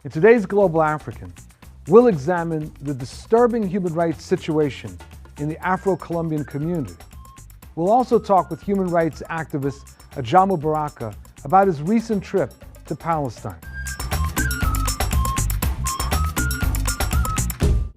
In today's Global African, we'll examine the disturbing human rights situation in the Afro-Colombian community. We'll also talk with human rights activist Ajamu Baraka about his recent trip to Palestine.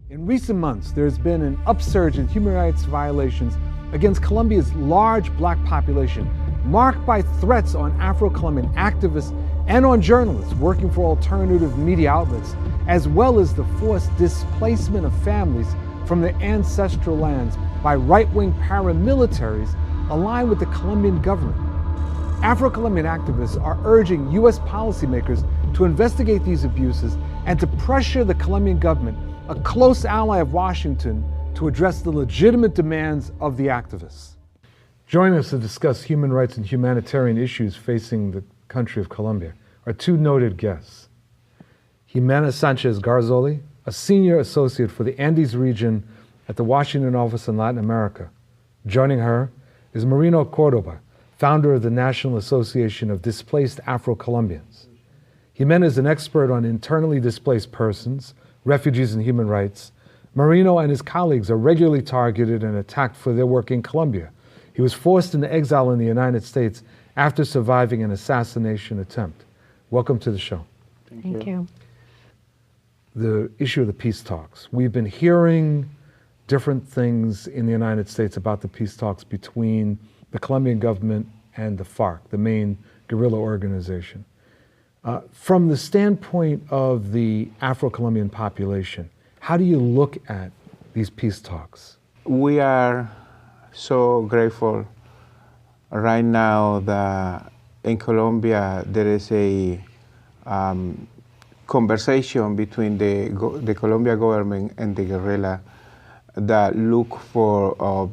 In recent months, there's been an upsurge in human rights violations against Colombia's large black population, marked by threats on Afro-Colombian activists and on journalists working for alternative media outlets, as well as the forced displacement of families from their ancestral lands by right-wing paramilitaries aligned with the Colombian government. Afro-Colombian activists are urging U.S. policymakers to investigate these abuses and to pressure the Colombian government, a close ally of Washington, to address the legitimate demands of the activists. Joining us to discuss human rights and humanitarian issues facing the country of Colombia are two noted guests. Jimena Sanchez Garzoli, a senior associate for the Andes region at the Washington office in Latin America. Joining her is Marino Cordoba, founder of the National Association of Displaced Afro-Colombians. Jimena is an expert on internally displaced persons, refugees, and human rights. Marino and his colleagues are regularly targeted and attacked for their work in Colombia. He was forced into exile in the United States after surviving an assassination attempt. Welcome to the show. Thank you. The issue of the peace talks. We've been hearing different things in the United States about the peace talks between the Colombian government and the FARC, the main guerrilla organization. From the standpoint of the Afro-Colombian population, how do you look at these peace talks? We are so grateful right now that in Colombia there is a conversation between the Colombia government and the guerrilla that look for,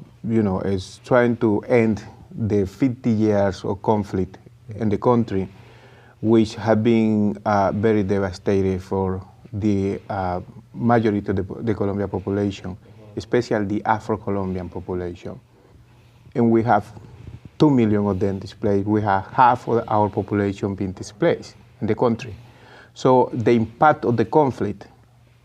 is trying to end the 50 years of conflict in the country, which have been very devastating for the majority of the Colombian population, especially the Afro-Colombian population. And we have 2 million of them displaced. We have half of our population being displaced in the country. So the impact of the conflict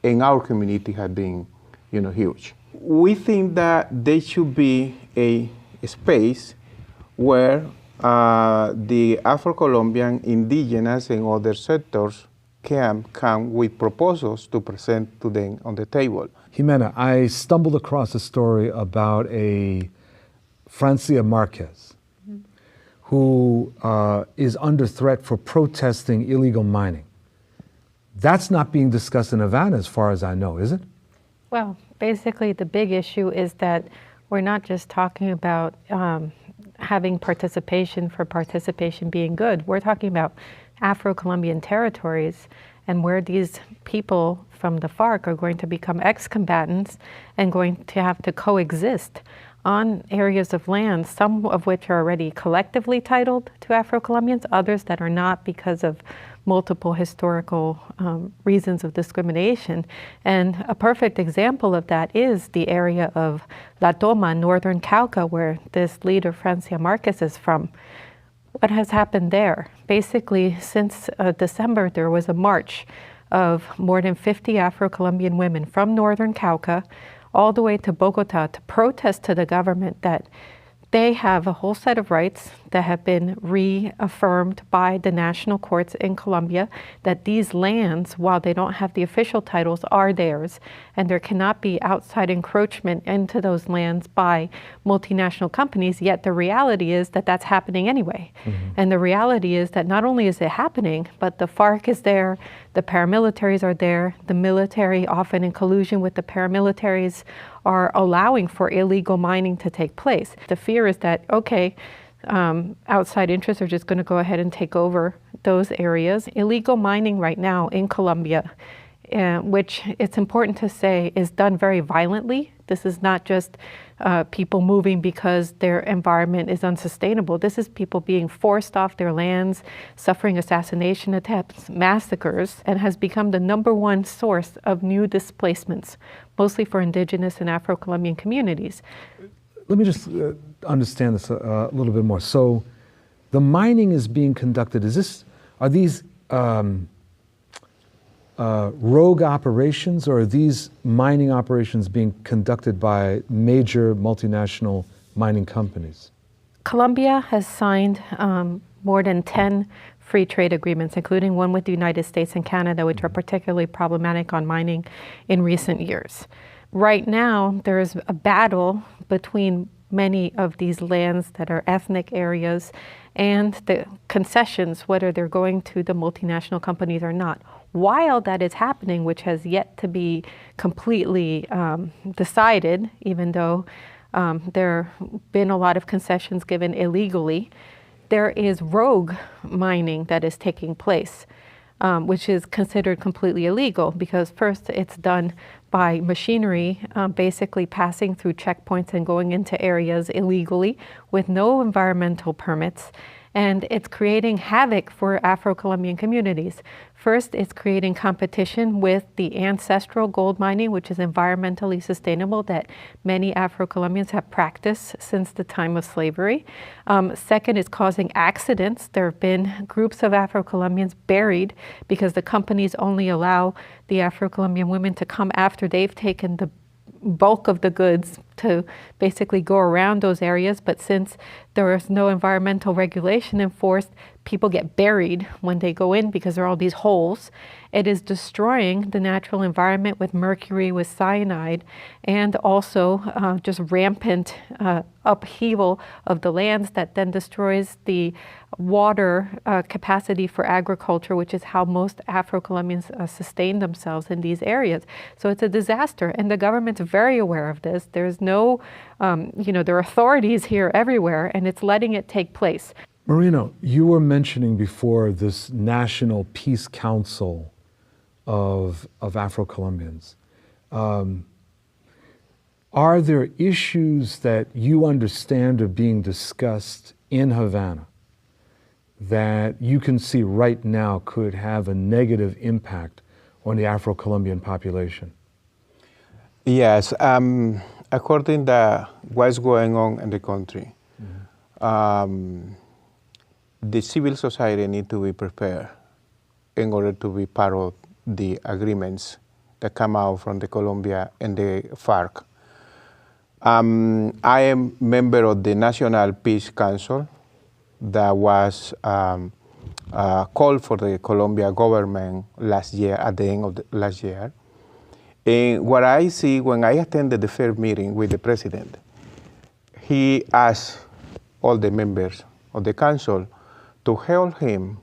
in our community has been, huge. We think that there should be a space where the Afro-Colombian, indigenous, and other sectors can come with proposals to present to them on the table. Jimena, I stumbled across a story about a Francia Marquez, who is under threat for protesting illegal mining. That's not being discussed in Havana as far as I know, is it? Well, basically the big issue is that we're not just talking about having participation for participation being good. We're talking about Afro-Colombian territories and where these people from the FARC are going to become ex-combatants and going to have to coexist on areas of land, some of which are already collectively titled to Afro-Colombians, others that are not because of multiple historical reasons of discrimination. And a perfect example of that is the area of La Toma, northern Cauca, where this leader, Francia Marquez, is from. What has happened there? Basically, since December, there was a march of more than 50 Afro-Colombian women from northern Cauca all the way to Bogota to protest to the government that they have a whole set of rights that have been reaffirmed by the national courts in Colombia, that these lands, while they don't have the official titles, are theirs, and there cannot be outside encroachment into those lands by multinational companies, yet the reality is that that's happening anyway. And the reality is that not only is it happening, but the FARC is there, the paramilitaries are there, the military, often in collusion with the paramilitaries, are allowing for illegal mining to take place. The fear is that, okay, outside interests are just going to go ahead and take over those areas. Illegal mining right now in Colombia, which it's important to say is done very violently. This is not just people moving because their environment is unsustainable. This is people being forced off their lands, suffering assassination attempts, massacres, and has become the #1 source of new displacements, mostly for indigenous and Afro-Colombian communities. Let me just understand this a little bit more. So the mining is being conducted. Are these rogue operations, or are these mining operations being conducted by major multinational mining companies? Colombia has signed more than 10 free trade agreements, including one with the United States and Canada, which are particularly problematic on mining in recent years. Right now, there is a battle between many of these lands that are ethnic areas and the concessions, whether they're going to the multinational companies or not. While that is happening, which has yet to be completely decided, even though there have been a lot of concessions given illegally, there is rogue mining that is taking place, which is considered completely illegal because first it's done by machinery basically passing through checkpoints and going into areas illegally with no environmental permits. And it's creating havoc for Afro-Colombian communities. First, it's creating competition with the ancestral gold mining, which is environmentally sustainable, that many Afro-Colombians have practiced since the time of slavery. Second, it's causing accidents. There have been groups of Afro-Colombians buried because the companies only allow the Afro-Colombian women to come after they've taken the bulk of the goods to basically go around those areas. But since there is no environmental regulation enforced, people get buried when they go in because there are all these holes. It is destroying the natural environment with mercury, with cyanide, and also just rampant upheaval of the lands that then destroys the water capacity for agriculture, which is how most Afro-Colombians sustain themselves in these areas. So it's a disaster, and the government's very aware of this. There's no, there are authorities here everywhere, and it's letting it take place. Marino, you were mentioning before this National Peace Council of Afro-Colombians. Are there issues that you understand are being discussed in Havana that you can see right now could have a negative impact on the Afro-Colombian population? Yes, according to what's going on in the country, the civil society need to be prepared in order to be part of the agreements that come out from the Colombia and the FARC. I am member of the National Peace Council that was called for the Colombia government last year, at the end of last year. And what I see when I attended the first meeting with the president, he asked all the members of the council to help him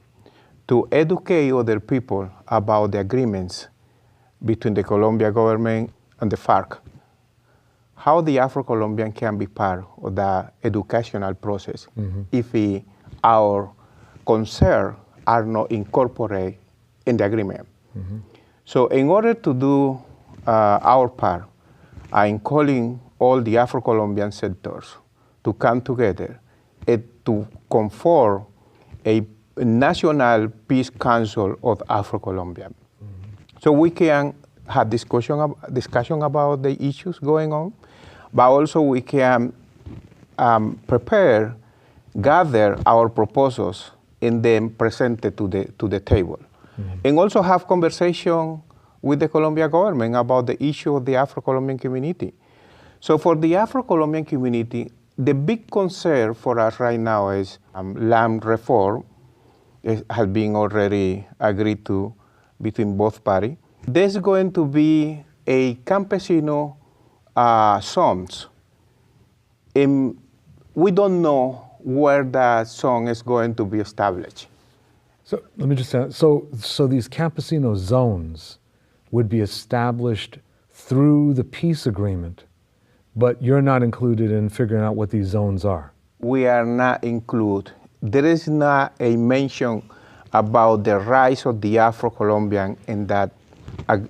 to educate other people about the agreements between the Colombia government and the FARC, how the Afro-Colombian can be part of the educational process if our concerns are not incorporated in the agreement. So in order to do our part, I'm calling all the Afro-Colombian sectors to come together and to conform a National Peace Council of Afro-Colombian. So we can have discussion about the issues going on, but also we can gather our proposals and then present it to the table. And also have conversation with the Colombian government about the issue of the Afro-Colombian community. So for the Afro-Colombian community, the big concern for us right now is land reform. It has been already agreed to between both parties. There's going to be a campesino zones. And we don't know where that zone is going to be established. So let me just ask, so these campesino zones would be established through the peace agreement, but you're not included in figuring out what these zones are? We are not included. There is not a mention about the rights of the Afro-Colombian in that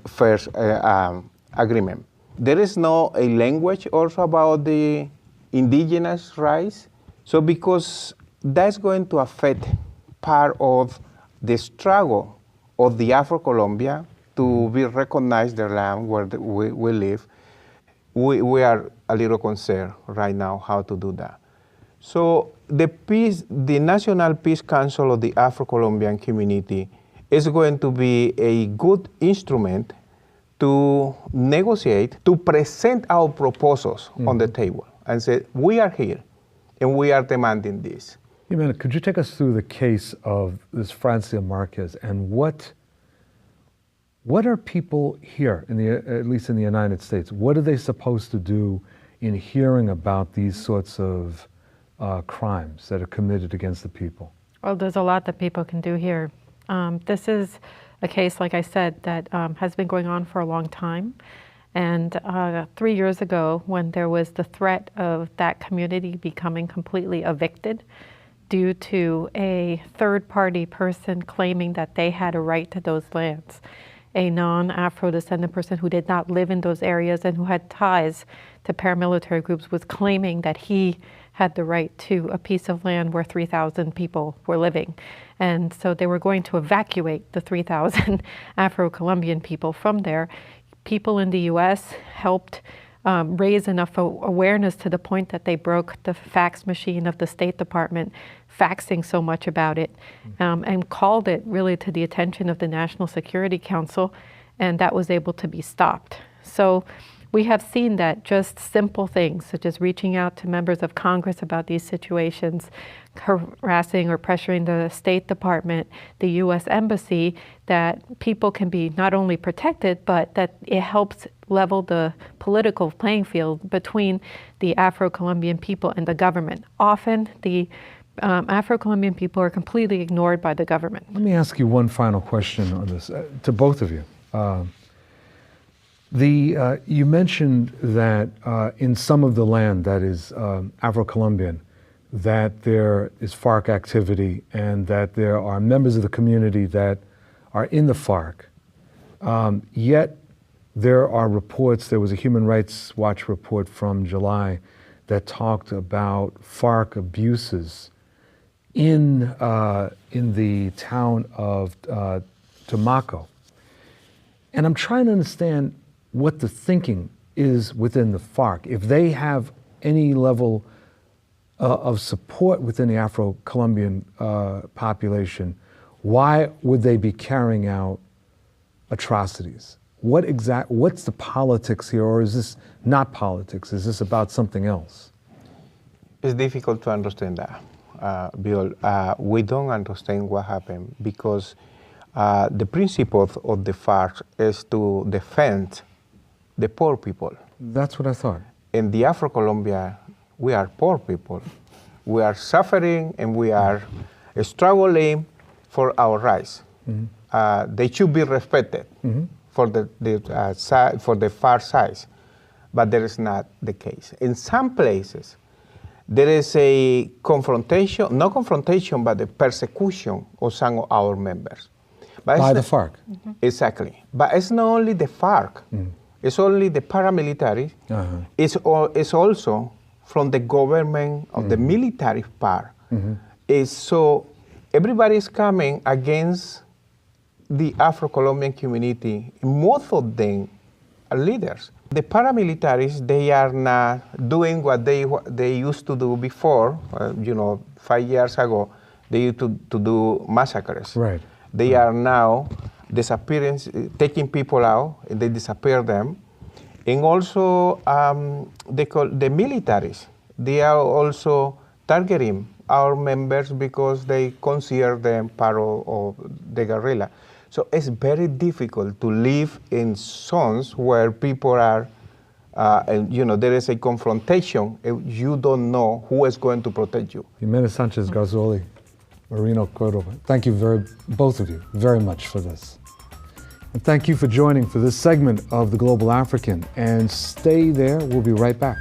first agreement. There is no a language also about the indigenous rights. So because that's going to affect part of the struggle of the Afro-Colombian to be recognized their land where we live, we are a little concerned right now how to do that. So the National Peace Council of the Afro-Colombian community is going to be a good instrument to negotiate, to present our proposals on the table and say, we are here and we are demanding this. Jimena, could you take us through the case of this Francia Marquez and what are people here, at least in the United States, what are they supposed to do in hearing about these sorts of crimes that are committed against the people? Well, there's a lot that people can do here. This is a case, like I said, that has been going on for a long time. And 3 years ago, when there was the threat of that community becoming completely evicted due to a third-party person claiming that they had a right to those lands, a non-Afro-descendant person who did not live in those areas and who had ties to paramilitary groups was claiming that he had the right to a piece of land where 3,000 people were living. And so they were going to evacuate the 3,000 Afro-Colombian people from there. People in the US helped raise enough awareness to the point that they broke the fax machine of the State Department, faxing so much about it, and called it really to the attention of the National Security Council, and that was able to be stopped. So we have seen that just simple things, such as reaching out to members of Congress about these situations, harassing or pressuring the State Department, the U.S. Embassy, that people can be not only protected, but that it helps level the political playing field between the Afro-Colombian people and the government. Often, the Afro-Colombian people are completely ignored by the government. Let me ask you one final question on this, to both of you. You mentioned that in some of the land that is Afro-Colombian, that there is FARC activity and that there are members of the community that are in the FARC. Yet there are reports, there was a Human Rights Watch report from July that talked about FARC abuses in the town of Tumaco. And I'm trying to understand what the thinking is within the FARC. If they have any level of support within the Afro-Colombian population, why would they be carrying out atrocities? What's the politics here, or is this not politics? Is this about something else? It's difficult to understand that, Bill. We don't understand what happened because the principle of the FARC is to defend the poor people. That's what I thought. In the Afro-Colombia, we are poor people. We are suffering and we are struggling for our rights. Mm-hmm. They should be respected for the far side, but that is not the case. In some places, there is a confrontation, not confrontation, but the persecution of some of our members. But by the FARC? Mm-hmm. Exactly. But it's not only the FARC. It's only the paramilitary. It's also from the government of the military part. So everybody is coming against the Afro-Colombian community. Most of them are leaders. The paramilitaries, they are not doing what they used to do before. 5 years ago, they used to do massacres. Right. They are now disappearing, taking people out, and they disappear them. And also, the militaries, they are also targeting our members because they consider them part of the guerrilla. So it's very difficult to live in zones where people are, there is a confrontation. You don't know who is going to protect you. Jimena Sanchez Garzoli, Marino Cordova, thank you both of you very much for this. And thank you for joining for this segment of The Global African. And stay there, we'll be right back.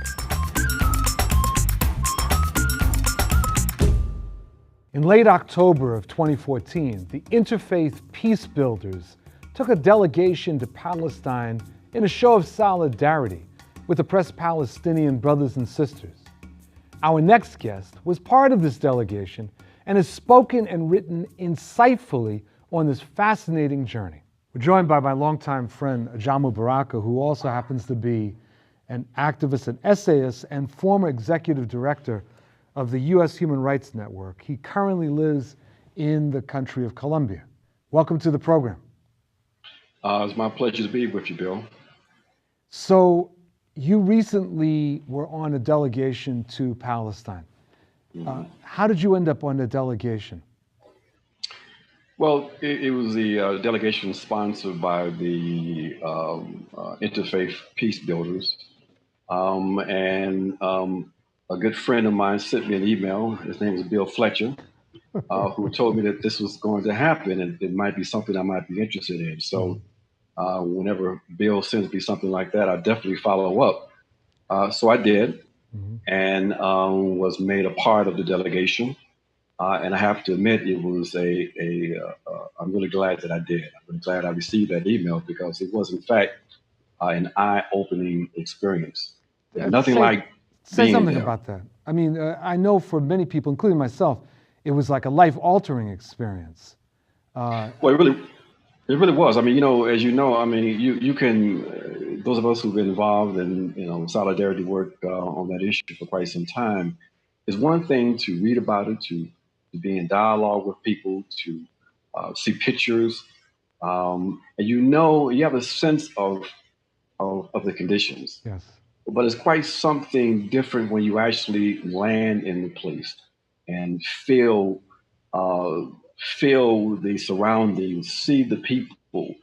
In late October of 2014, the Interfaith Peace Builders took a delegation to Palestine in a show of solidarity with the oppressed Palestinian brothers and sisters. Our next guest was part of this delegation and has spoken and written insightfully on this fascinating journey. We're joined by my longtime friend, Ajamu Baraka, who also happens to be an activist, an essayist, and former executive director of the U.S. Human Rights Network. He currently lives in the country of Colombia. Welcome to the program. It's my pleasure to be with you, Bill. So, you recently were on a delegation to Palestine. How did you end up on the delegation? Well, it was the delegation sponsored by the Interfaith Peace Builders. And a good friend of mine sent me an email. His name is Bill Fletcher, who told me that this was going to happen and it might be something I might be interested in. So whenever Bill sends me something like that, I definitely follow up. So I did, and was made a part of the delegation. And I have to admit, it was I'm really glad that I did. I'm really glad I received that email because it was, in fact, an eye-opening experience. Nothing like Say being something there. about that. I mean, I know for many people, including myself, it was like a life-altering experience. Well, it really was. I mean, as you know, I mean, you can, those of us who've been involved in, solidarity work on that issue for quite some time, it's one thing to read about it, to be in dialogue with people, to see pictures, and you have a sense of the conditions. Yes. But it's quite something different when you actually land in the place and uh, feel the surroundings, see the people,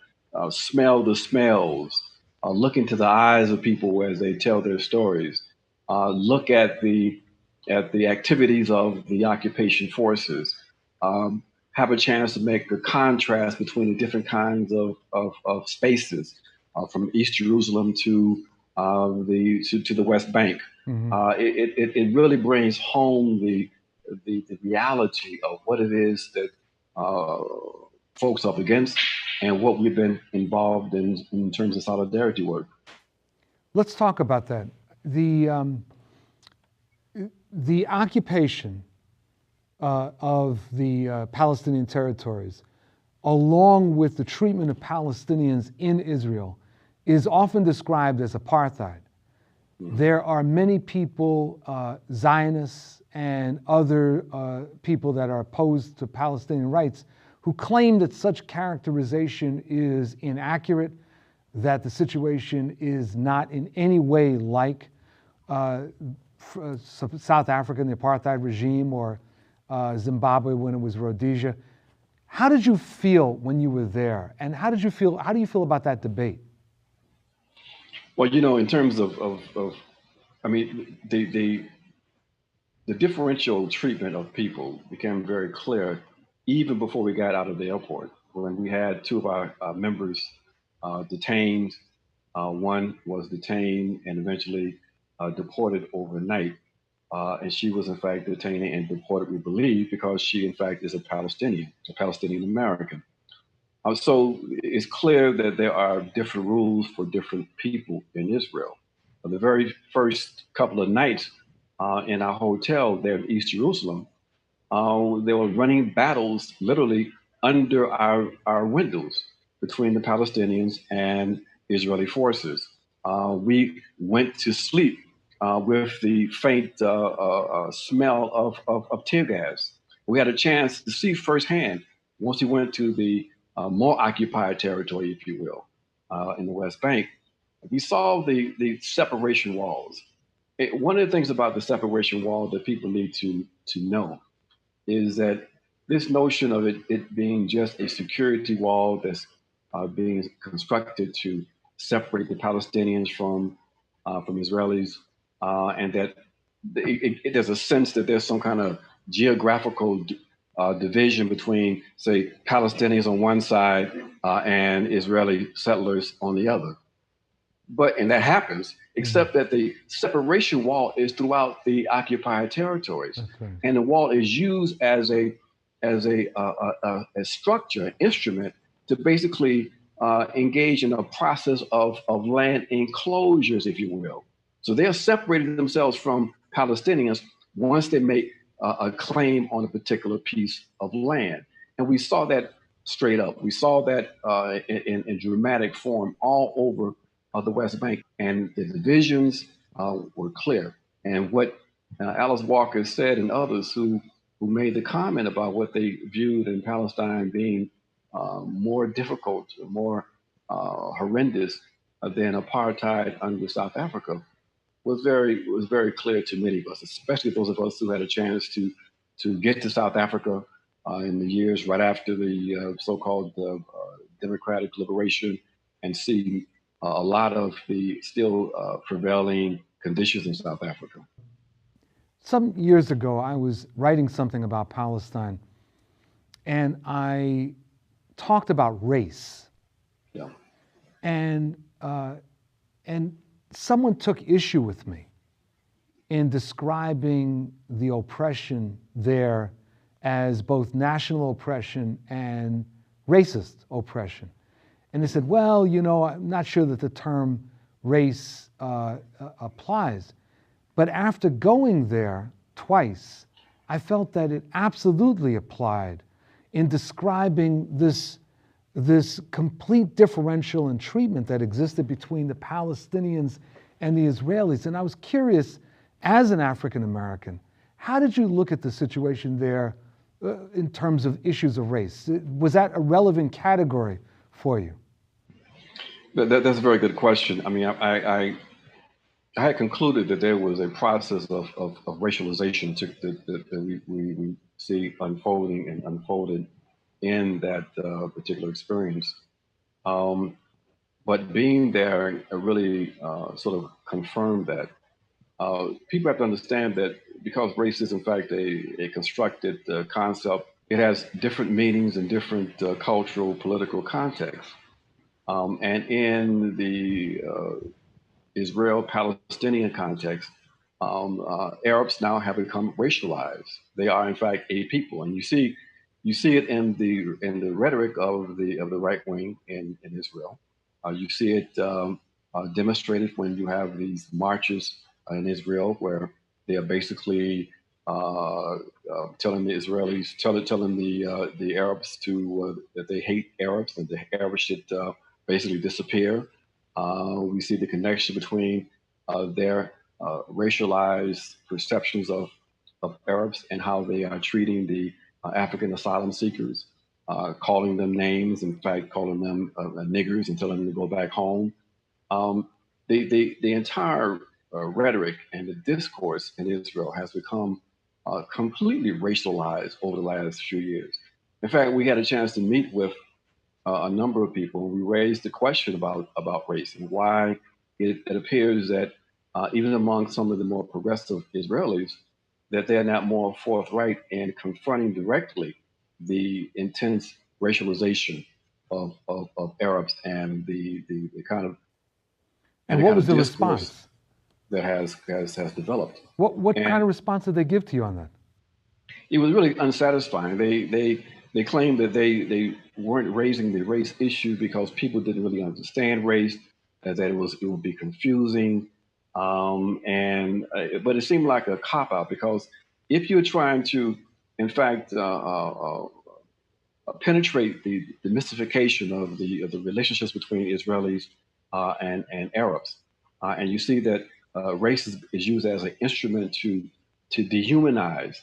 smell the smells, look into the eyes of people as they tell their stories, look at the activities of the occupation forces, um, have a chance to make a contrast between the different kinds of spaces, from East Jerusalem to the West Bank. It really brings home the reality of what it is that uh, folks up against and what we've been involved in terms of solidarity work. Let's talk about that. The occupation of the Palestinian territories, along with the treatment of Palestinians in Israel, is often described as apartheid. There are many people, Zionists and other people that are opposed to Palestinian rights, who claim that such characterization is inaccurate, that the situation is not in any way like South Africa in the apartheid regime, or Zimbabwe when it was Rhodesia. How did you feel when you were there, and how do you feel about that debate? Well, in terms of I mean, the differential treatment of people became very clear even before we got out of the airport when we had two of our members detained. One was detained and eventually deported overnight. And she was, in fact, detained and deported, we believe, because she, in fact, is a Palestinian American. So it's clear that there are different rules for different people in Israel. The very first couple of nights in our hotel there in East Jerusalem, they were running battles literally under our windows between the Palestinians and Israeli forces. We went to sleep with the faint smell of tear gas. We had a chance to see firsthand once we went to the more occupied territory, if you will, in the West Bank. We saw the separation walls. One of the things about the separation wall that people need to know is that this notion of it being just a security wall that's being constructed to separate the Palestinians from Israelis, and that there's a sense that there's some kind of geographical division between, say, Palestinians on one side and Israeli settlers on the other. And that happens, except that the separation wall is throughout the occupied territories, Right. and the wall is used as a structure, instrument to basically engage in a process of land enclosures, if you will. So they are separating themselves from Palestinians once they make a claim on a particular piece of land, and we saw that straight up. We saw that in dramatic form all over the West Bank, and the divisions were clear. And what Alice Walker said, and others who made the comment about what they viewed in Palestine being more difficult, more horrendous than apartheid under South Africa was very clear to many of us, especially those of us who had a chance to get to South Africa in the years right after the so-called democratic liberation and see a lot of the still prevailing conditions in South Africa. Some years ago, I was writing something about Palestine, and I talked about race. Yeah. And someone took issue with me in describing the oppression there as both national oppression and racist oppression. And they said, well, I'm not sure that the term race applies. But after going there twice, I felt that it absolutely applied in describing this complete differential in treatment that existed between the Palestinians and the Israelis. And I was curious, as an African American, how did you look at the situation there in terms of issues of race? Was that a relevant category for you? That's a very good question. I mean, I had concluded that there was a process of racialization that we see unfolding and unfolded in that particular experience. But being there really sort of confirmed that. People have to understand that because race is in fact a constructed concept, it has different meanings in different cultural, political contexts. And in the Israel-Palestinian context, Arabs now have become racialized. They are in fact a people, and you see it in the rhetoric of the right wing in Israel. You see it demonstrated when you have these marches in Israel where they are basically telling the Israelis, telling the Arabs that they hate Arabs and the Arabs should basically disappear. We see the connection between their racialized perceptions of Arabs and how they are treating the African asylum seekers, calling them names, in fact, calling them niggers and telling them to go back home. The entire rhetoric and the discourse in Israel has become completely racialized over the last few years. In fact, we had a chance to meet with a number of people. We raised the question about race and why it appears that even among some of the more progressive Israelis, that they're not more forthright in confronting directly the intense racialization of Arabs and the kind of and what was the response that has developed. What kind of response did they give to you on that? It was really unsatisfying. They claimed that they weren't raising the race issue because people didn't really understand race, that it would be confusing, but it seemed like a cop out because if you're trying to, in fact, penetrate the mystification of the relationships between Israelis and Arabs, and you see that race is used as an instrument to dehumanize,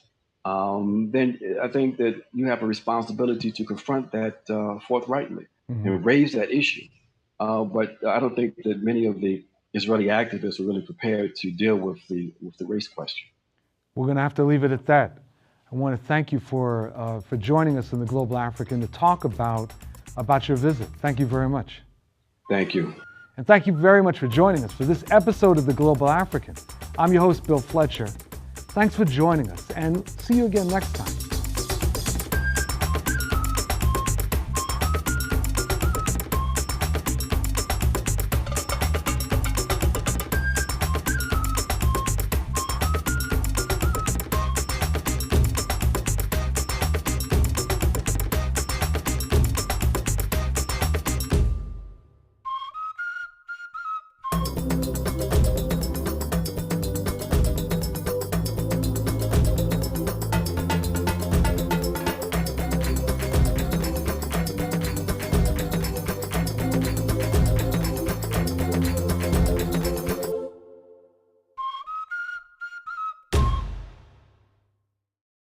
then I think that you have a responsibility to confront that forthrightly and raise that issue. But I don't think that many of the Israeli activists are really prepared to deal with the race question. We're going to have to leave it at that. I want to thank you for joining us in the Global African to talk about your visit. Thank you very much. Thank you. And thank you very much for joining us for this episode of the Global African. I'm your host, Bill Fletcher. Thanks for joining us, and see you again next time.